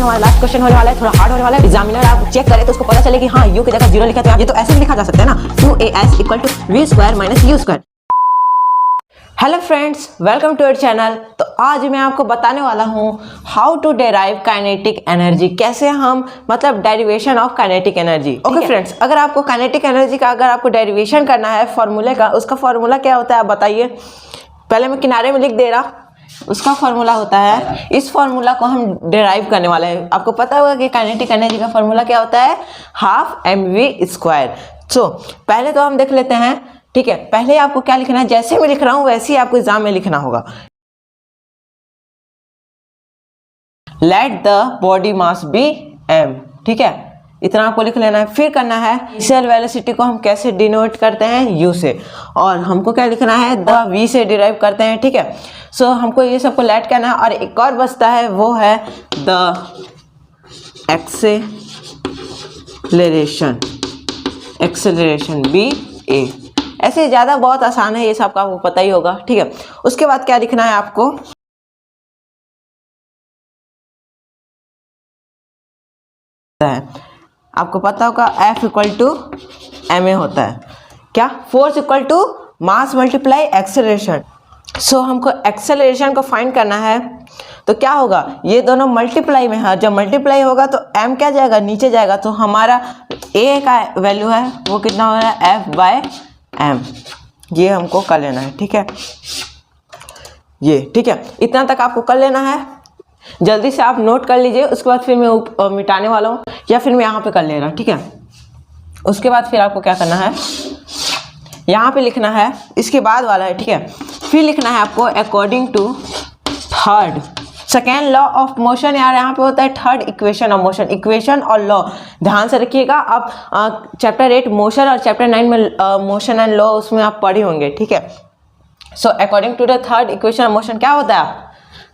हमारा last question होने वाला है, थोड़ा हार्ड होने वाला है। एग्जामिनर आप चेक करें तो उसको पता चले कि हाँ u की जगह 0 लिखा है, ये तो ऐसे भी लिखा जा सकता है ना, 2as equal to v square minus u square. Hello friends, welcome to our channel. तो आज मैं आपको बताने वाला हूँ how to derive kinetic energy, कैसे हम मतलब derivation of kinetic energy. Okay friends, अगर आपको काइनेटिक एनर्जी का अगर आपको डेरिवेशन करना है फॉर्मूले का, उसका फॉर्मूला क्या होता है आप बताइए। पहले मैं किनारे में लिख दे रहा, उसका फॉर्मूला होता है, इस फॉर्मूला को हम डेराइव करने वाले हैं। आपको पता होगा कि काइनेटिक एनर्जी का फॉर्मूला क्या होता है, हाफ mv स्क्वायर। सो पहले तो हम देख लेते हैं, ठीक है। पहले आपको क्या लिखना है, जैसे मैं लिख रहा हूं वैसे ही आपको एग्जाम में लिखना होगा। Let the body mass be m, ठीक है, इतना आपको लिख लेना है। फिर करना है इनिशियल वेलोसिटी को हम कैसे डिनोट करते हैं, u से, और हमको क्या लिखना है, द v से डिराइव करते हैं, ठीक है। सो हमको ये सबको लेट करना है। और एक और बचता है, वो है द एक्सेलरेशन b a। ऐसे ज़्यादा बहुत आसान है, ये सब आपको पता ही होगा, ठीक है। उसके बाद क्या लिखना है आपको, आपको पता होगा F इक्वल टू ma होता है, क्या, force equal to mass multiply acceleration. So हमको एक्सेलरेशन को फाइंड करना है, तो क्या होगा, ये दोनों मल्टीप्लाई में है, जब मल्टीप्लाई होगा तो m क्या जाएगा, नीचे जाएगा, तो हमारा a का वैल्यू है वो कितना हो रहा है, F बाय m। ये हमको कर लेना है, ठीक है, ये ठीक है, इतना तक आपको कर लेना है। जल्दी से आप नोट कर लीजिए, उसके बाद फिर मैं मिटाने वाला हूँ, या फिर मैं यहाँ पे कर ले रहा, ठीक है। उसके बाद फिर आपको क्या करना है, यहाँ पे लिखना है, इसके बाद वाला है, ठीक है। फिर लिखना है आपको according to third second law of motion, यार यहाँ पे होता है third equation of motion. Equation और लॉ ध्यान से रखिएगा, आप चैप्टर 8 मोशन और चैप्टर 9 में मोशन एंड लॉ उसमें आप पढ़े होंगे, ठीक है। So according to the third equation of motion क्या होता है, आप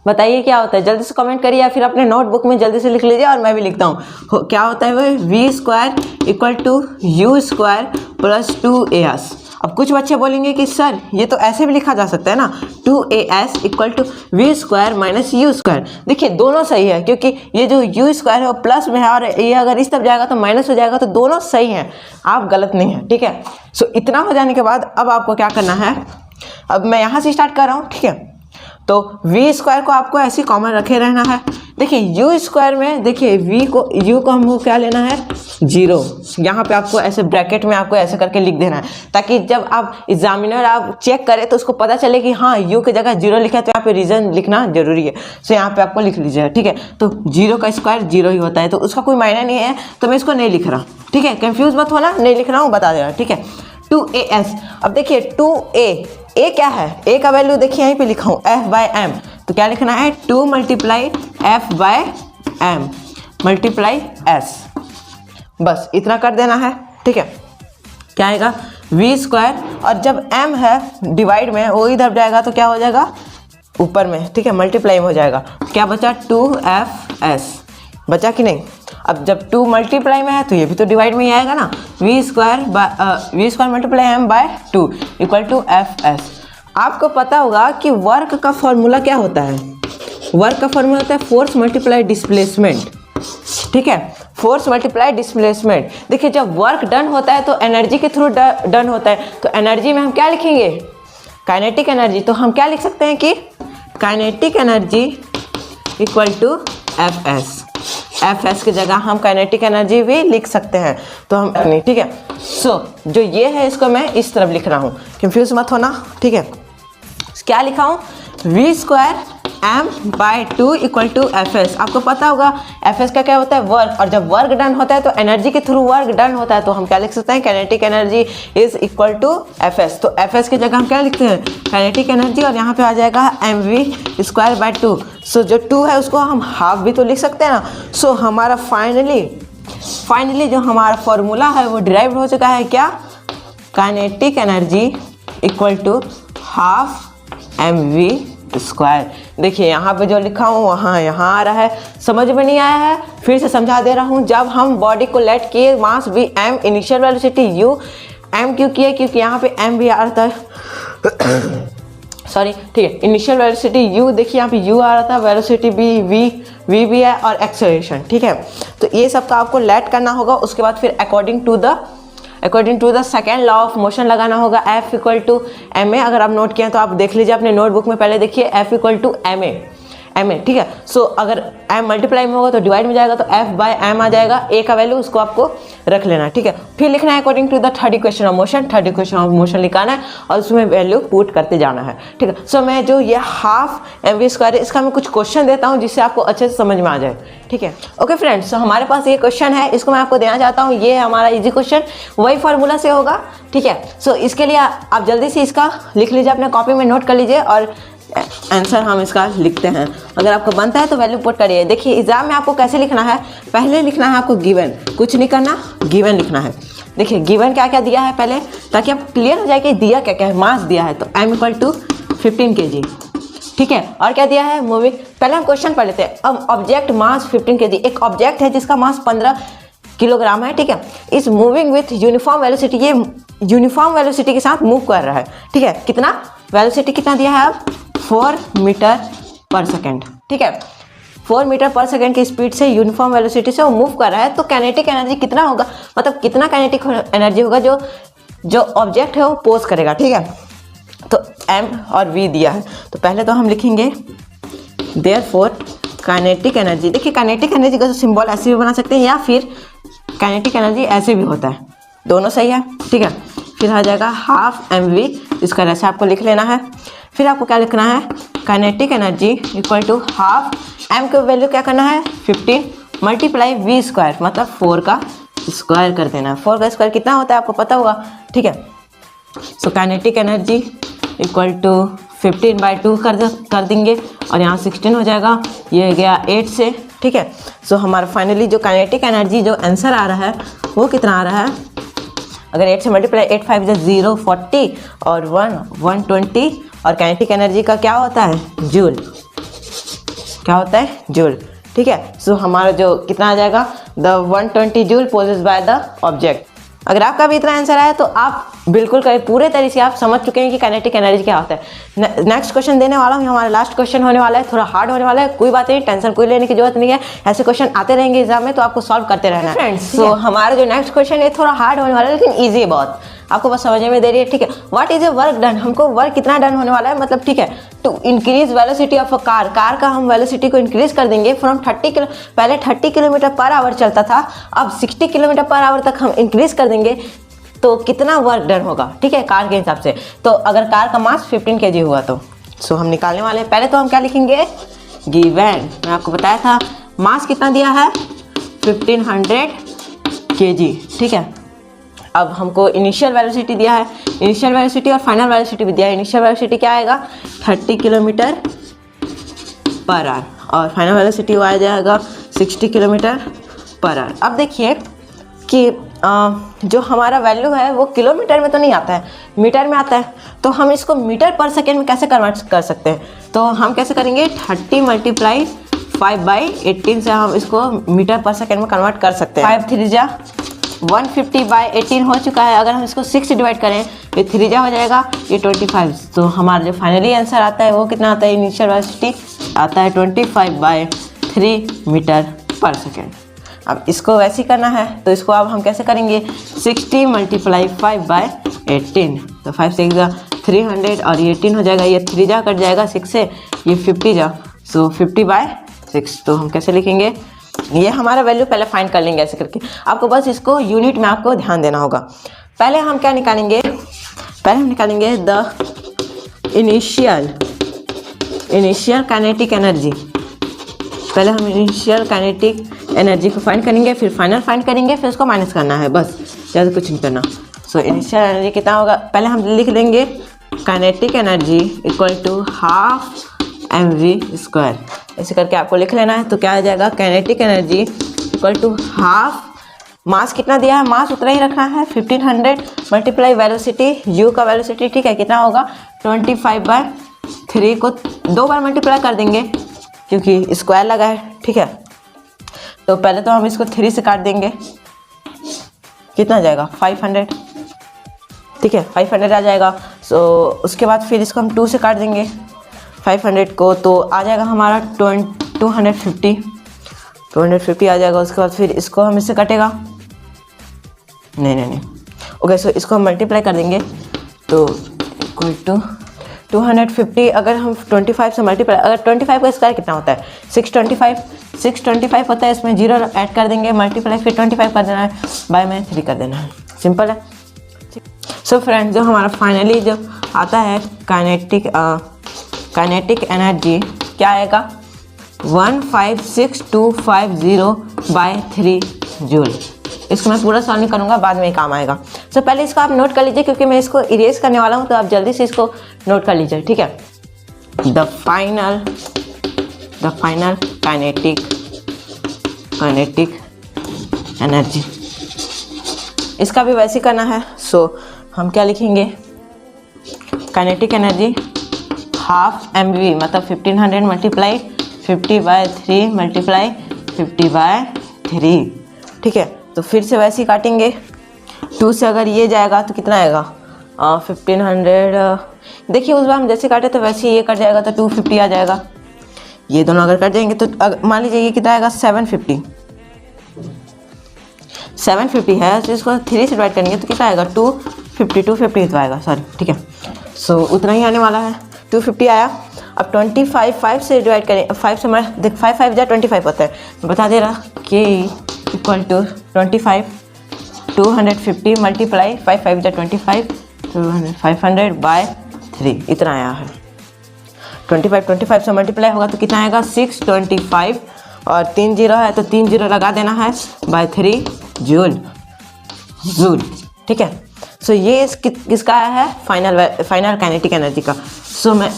बताइए क्या होता है, जल्दी से कमेंट करिए, या फिर अपने नोटबुक में जल्दी से लिख लीजिए, और मैं भी लिखता हूँ। क्या होता है वो, v square equal to u square plus 2as। अब कुछ बच्चे बोलेंगे कि सर ये तो ऐसे भी लिखा जा सकता है ना, 2as equal to v square minus u square. देखिए दोनों सही है, क्योंकि ये जो u स्क्वायर है वो प्लस में है, और ये अगर इस तरफ जाएगा तो माइनस हो जाएगा, तो दोनों सही हैं, आप गलत नहीं है, ठीक है। सो इतना हो जाने के बाद अब आपको क्या करना है, अब मैं यहाँ से स्टार्ट कर रहा हूँ, ठीक है। तो v स्क्वायर को आपको ऐसे कॉमन रखे रहना है। देखिए u स्क्वायर में देखिए u को हमको क्या लेना है, 0। यहाँ पे आपको ऐसे ब्रैकेट में आपको ऐसे करके लिख देना है, ताकि जब आप एग्जामिनर आप चेक करें तो उसको पता चले कि हाँ u की जगह 0 लिखा है, तो यहाँ पे रीजन लिखना जरूरी है। सो यहाँ पे आपको लिख लीजिएगा, ठीक है। तो 0 का स्क्वायर 0 ही होता है, तो उसका कोई मायना नहीं है, तो मैं इसको नहीं लिख रहा, ठीक है। कंफ्यूज मत होना, नहीं लिख रहा हूँ, बता दे रहा, ठीक है। 2as, अब देखिए 2a क्या है, a का वैल्यू देखिए यहीं पे लिखा हूँ, f बाय m। तो क्या लिखना है, 2 multiply f by m multiply s, बस इतना कर देना है, ठीक है। क्या आएगा, v स्क्वायर, और जब m है डिवाइड में, वो इधर जाएगा तो क्या हो जाएगा, ऊपर में, ठीक है, मल्टीप्लाई में हो जाएगा। क्या बचा, 2fs बचा कि नहीं। अब जब 2 मल्टीप्लाई में है तो ये भी तो डिवाइड में ही आएगा ना, v square multiply m by 2 equal to fs। आपको पता होगा कि वर्क का फॉर्मूला क्या होता है, वर्क का फॉर्मूला होता है फोर्स मल्टीप्लाई डिस्प्लेसमेंट, ठीक है, फोर्स मल्टीप्लाई डिस्प्लेसमेंट। देखिए जब वर्क डन होता है तो एनर्जी के थ्रू डन होता है, तो एनर्जी में हम क्या लिखेंगे, काइनेटिक एनर्जी। तो हम क्या लिख सकते हैं कि kinetic energy equal to fs की जगह हम काइनेटिक एनर्जी भी लिख सकते हैं, तो हम नहीं, ठीक है। सो जो ये है इसको मैं इस तरफ लिख रहा हूँ, कंफ्यूज मत होना, ठीक है। क्या लिखा हूँ, v square m by 2 equal to fs। आपको पता होगा fs का क्या होता है, वर्क, और जब वर्क डन होता है तो एनर्जी के थ्रू वर्क डन होता है, तो हम क्या लिख सकते हैं, kinetic energy is equal to fs। तो fs की जगह हम क्या लिखते हैं, काइनेटिक एनर्जी, और यहाँ पे आ जाएगा mv स्क्वायर बाय 2। सो जो 2 है उसको हम हाफ भी तो लिख सकते हैं ना। सो हमारा फाइनली जो हमारा फॉर्मूला है वो डिराइव हो चुका है, क्या, kinetic energy equal to half mv स्क्वायर। देखिए यहाँ पे जो लिखा हूँ वहाँ यहाँ आ रहा है, समझ में नहीं आया है फिर से समझा दे रहा हूँ। जब हम बॉडी को लेट किए, मास भी m, initial velocity u, m क्यों किया, क्योंकि यहाँ पे m भी आ रहा था, सॉरी, ठीक है, इनिशियल वेलोसिटी u, देखिए यहाँ पे u आ रहा था, वेलोसिटी भी v, वी भी है और एक्सेलरेशन, ठीक है। तो ये सब का आपको लेट करना होगा। उसके बाद फिर according to the second law of motion लगाना होगा, F इक्वल टू ma। अगर आप नोट किए हैं तो आप देख लीजिए अपने नोटबुक में, पहले देखिए F इक्वल टू ma, ठीक है। सो अगर m मल्टीप्लाई में होगा तो डिवाइड में जाएगा, तो F बाय m आ जाएगा। a का वैल्यू उसको आपको रख लेना, ठीक है। फिर लिखना है according to the third equation of motion, third equation of motion लिखाना है और उसमें वैल्यू पुट करते जाना है, ठीक है। सो मैं जो ये हाफ mv² है इसका मैं कुछ क्वेश्चन देता हूँ जिससे आपको अच्छे से समझ में आ जाए, ठीक है। ओके फ्रेंड्स, तो हमारे पास ये क्वेश्चन है, इसको मैं आपको देना चाहता हूँ। ये है हमारा इजी क्वेश्चन, वही फार्मूला से होगा, ठीक है। सो इसके लिए आप जल्दी से इसका लिख लीजिए, अपने कॉपी में नोट कर लीजिए और आंसर हम इसका लिखते हैं। अगर आपको बनता है तो वैल्यू पुट करिए। देखिए एग्जाम में आपको कैसे लिखना है, पहले लिखना है आपको गिवन, कुछ नहीं करना, गिवन लिखना है। देखिए गिवन क्या क्या दिया है पहले, ताकि आप क्लियर हो जाए कि दिया क्या क्या है। मास दिया है तो m इक्वल टू 15 kg, ठीक है। और क्या दिया है, मूविंग। पहले हम क्वेश्चन पढ़ लेते हैं। अब ऑब्जेक्ट मास 15 kg, एक ऑब्जेक्ट है जिसका मास 15 किलोग्राम है, ठीक है। इस मूविंग विथ यूनिफॉर्म वेलोसिटी, ये यूनिफॉर्म वेलोसिटी के साथ मूव कर रहा है, ठीक है। कितना वेलोसिटी कितना दिया है अब, 4 मीटर पर सेकेंड, ठीक है। 4 मीटर पर सेकेंड की स्पीड से यूनिफॉर्म वेलोसिटी से वो मूव कर रहा है। तो काइनेटिक एनर्जी कितना होगा, मतलब कितना काइनेटिक एनर्जी होगा जो ऑब्जेक्ट है वो पोज करेगा, ठीक है। तो m और v दिया है, तो पहले तो हम लिखेंगे देयरफॉर काइनेटिक एनर्जी। देखिए काइनेटिक एनर्जी का जो सिंबल ऐसे भी बना सकते हैं या फिर काइनेटिक एनर्जी ऐसे भी होता है, दोनों सही है, ठीक है। फिर आ जाएगा हाफ mv, इसका ऐसे आपको लिख लेना है। फिर आपको क्या लिखना है, kinetic energy equal to half m की वैल्यू क्या करना है 15 मल्टीप्लाई v², मतलब 4 का स्क्वायर कर देना है। 4 का स्क्वायर कितना होता है आपको पता होगा, ठीक है। So kinetic energy equal to 15/2 कर देंगे और यहाँ 16 हो जाएगा, ये गया 8 से, ठीक है। सो हमारा फाइनली जो काइनेटिक एनर्जी जो आंसर आ रहा है वो कितना आ रहा है, अगर 8 से मल्टीप्लाई 8 5 0 40 और 1 120। और काइनेटिक एनर्जी का क्या होता है, जूल, क्या होता है, जूल, ठीक है। सो हमारा जो कितना आ जाएगा, the 120 joule possessed by the object. अगर आपका भी इतना आंसर आया तो आप बिल्कुल पूरे तरीके से आप समझ चुके हैं कि काइनेटिक एनर्जी क्या होता है। नेक्स्ट क्वेश्चन देने वाला हूँ, हमारा लास्ट क्वेश्चन होने वाला है, थोड़ा हार्ड होने वाला है, कोई बात नहीं, टेंशन कोई लेने की जरूरत नहीं है। ऐसे क्वेश्चन आते रहेंगे एग्जाम में, तो आपको सॉल्व करते रहना है फ्रेंड्स। सो हमारा जो नेक्स्ट क्वेश्चन है थोड़ा हार्ड होने वाला है लेकिन ईजी है बहुत, आपको बस समझने में देरी है, ठीक है। What is a work done, हमको वर्क कितना डन होने वाला है, मतलब ठीक है। To increase velocity of a car, car का हम वेलोसिटी को इंक्रीज कर देंगे फ्रॉम 30 किलो, पहले 30 किलोमीटर पर आवर चलता था, अब 60 किलोमीटर पर आवर तक हम इंक्रीज कर देंगे, तो कितना वर्क डन होगा, ठीक है, कार के हिसाब से। तो अगर कार का मास 15 kg हुआ तो सो हम निकालने वाले हैं। पहले तो हम क्या लिखेंगे, गिवन, मैं आपको बताया था मास कितना दिया है 1500 kg, ठीक है। अब हमको इनिशियल वेलोसिटी दिया है, इनिशियल वेलोसिटी और फाइनल वेलोसिटी भी दिया है। इनिशियल वेलोसिटी क्या आएगा 30 किलोमीटर पर आवर और फाइनल वेलोसिटी आ जाएगा 60 किलोमीटर पर आवर। अब देखिए कि जो हमारा वैल्यू है वो किलोमीटर में तो नहीं आता है, मीटर में आता है। तो हम इसको मीटर पर सेकेंड में कैसे कन्वर्ट कर सकते हैं, तो हम कैसे करेंगे 30 मल्टीप्लाई 5/18 से हम इसको मीटर पर सेकेंड में कन्वर्ट कर सकते हैं। 5 3 जा 150/18 हो चुका है। अगर हम इसको 6 से डिवाइड करें ये 3 जा हो जाएगा, ये 25। तो हमारा जो फाइनली आंसर आता है वो कितना आता है, इनिशियल वेलोसिटी आता है 25/3 मीटर पर सेकेंड। अब इसको वैसे ही करना है तो इसको अब हम कैसे करेंगे 60 मल्टीप्लाई 5/18, तो 5 से 300 और ये 18 हो जाएगा, ये 3 जा कट जाएगा 6 से, ये 50 जा, सो 50/6। तो हम कैसे लिखेंगे, ये हमारा वैल्यू पहले फाइंड कर लेंगे ऐसे करके। आपको बस इसको यूनिट में आपको ध्यान देना होगा। पहले हम क्या निकालेंगे, पहले हम निकालेंगे द इनिशियल काइनेटिक एनर्जी। पहले हम इनिशियल काइनेटिक एनर्जी को फाइंड करेंगे, फिर फाइनल फाइंड करेंगे, फिर उसको माइनस करना है, बस ज़्यादा कुछ नहीं करना। सो इनिशियल एनर्जी कितना होगा, पहले हम लिख लेंगे kinetic energy equal to half mv², ऐसे करके आपको लिख लेना है। तो क्या आ जाएगा, kinetic energy equal to half, mass कितना दिया है, मास उतना ही रखना है 1500 मल्टीप्लाई वेलोसिटी, यू का वेलोसिटी, ठीक है, कितना होगा 25/3 को 2 बार मल्टीप्लाई कर देंगे क्योंकि स्क्वायर लगा है, ठीक है। तो पहले तो हम इसको 3 से काट देंगे, कितना आ जाएगा 500, ठीक है, 500 आ जाएगा। सो उसके बाद फिर इसको हम 2 से काट देंगे 500 को, तो आ जाएगा हमारा 250, 250 आ जाएगा। उसके बाद फिर इसको हम इससे कटेगा, नहीं। ओके, सो इसको हम मल्टीप्लाई कर देंगे तो इक्वल टू 250। अगर हम 25 से मल्टीप्लाई, अगर 25 का स्क्वायर कितना होता है 625 होता है। इसमें 0 ऐड कर देंगे, मल्टीप्लाई फिर 25 कर देना है, बाय में 3 कर देना है, सिंपल है। सो फ्रेंड्स, जो हमारा फाइनली जो आता है काइनेटिक एनर्जी क्या आएगा 156,250/3 जूल। इसको मैं पूरा सॉल्व नहीं करूँगा, बाद में काम आएगा। सो पहले इसको आप नोट कर लीजिए, क्योंकि मैं इसको इरेज करने वाला हूँ, तो आप जल्दी से इसको नोट कर लीजिए, ठीक है। द फाइनल काइनेटिक एनर्जी, इसका भी वैसे करना है। सो हम क्या लिखेंगे, काइनेटिक एनर्जी हाफ mv मतलब 1500 मल्टीप्लाई 50/3 मल्टीप्लाई 50/3, ठीक है। तो फिर से वैसे ही काटेंगे, 2 से अगर ये जाएगा तो कितना आएगा 1500। देखिए उस बार हम जैसे काटे तो वैसे ही ये कट जाएगा तो 250 आ जाएगा। ये दोनों अगर कट जाएंगे तो मान लीजिए ये कितना आएगा 750 है, तो इसको 3 से डिवाइड करेंगे तो कितना आएगा 250 तो आएगा, सॉरी, ठीक है। सो उतना ही आने वाला है, 250 आया। अब 25 5 से डिवाइड करें, 5 से मैं देख 5 5 जा 25 होता है, बता दे रहा कि इक्वल टू 25 250 मल्टीप्लाई 5 5 जा 25 500/3 इतना आया है। 25 से मल्टीप्लाई होगा तो कितना आएगा 625 और 3 0 है तो 3 0 लगा देना है बाय 3 जूल, ठीक है। सो ये किसका आया है फाइनल काइनेटिक एनर्जी का। सो मैं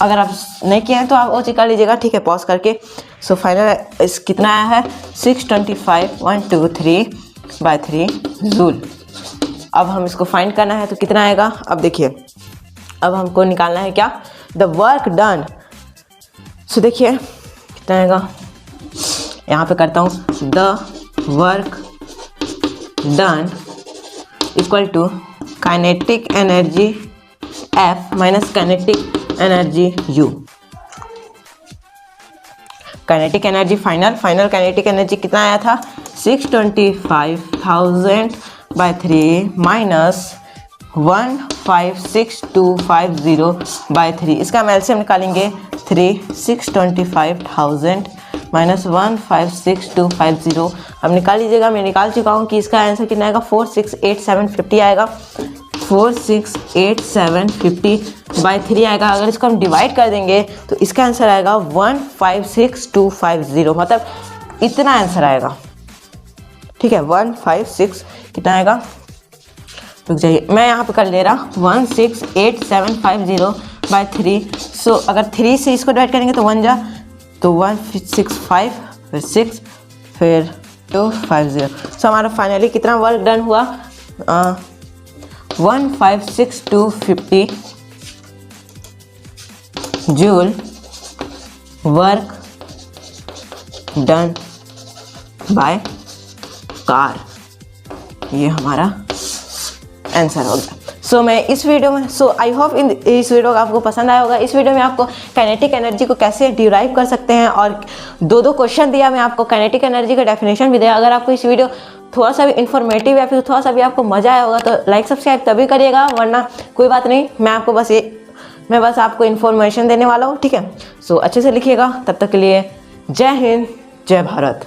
अगर आप नहीं किए हैं तो आप वो चेक कर लीजिएगा, ठीक है, पॉज करके। सो फाइनल इस कितना आया है 625/3 जूल। अब हम इसको फाइंड करना है तो कितना आएगा, अब देखिए, अब हमको निकालना है क्या द वर्क डन। सो देखिए कितना आएगा, यहाँ पे करता हूँ the work done equal to kinetic energy F minus kinetic energy U। Kinetic energy final kinetic energy कितना आया था 625,000/3 माइनस 156,250/3। इसका हम एलसीएम निकालेंगे 625,000 माइनस 156,250। अब निकाल लीजिएगा, मैं निकाल चुका हूँ कि इसका आंसर कितना आएगा 468,750 आएगा, 468,750/3 आएगा। अगर इसको हम डिवाइड कर देंगे तो इसका आंसर आएगा 156,250, मतलब इतना आंसर आएगा, ठीक है। 156 कितना आएगा, रुक जाइए मैं यहाँ पे कर ले रहा 168,750/3। सो अगर 3 से इसको डिवाइड करेंगे तो 1 जा तो 165 फिर 6 फिर 250। सो हमारा फाइनली कितना वर्क डन हुआ 156,250 joule work done by car. ये हमारा आंसर हो गया। सो मैं इस वीडियो में आई होप इस वीडियो आपको पसंद आया होगा। इस वीडियो में आपको काइनेटिक एनर्जी को कैसे डिराइव कर सकते हैं और 2 क्वेश्चन दिया, मैं आपको काइनेटिक एनर्जी का डेफिनेशन भी दिया। अगर आपको इस वीडियो थोड़ा सा भी इन्फॉर्मेटिव या फिर थोड़ा सा भी आपको मज़ा आया होगा तो लाइक सब्सक्राइब तभी करिएगा, वरना कोई बात नहीं, मैं बस आपको इन्फॉर्मेशन देने वाला हूँ, ठीक है। सो अच्छे से लिखिएगा, तब तक के लिए जय हिंद जय भारत।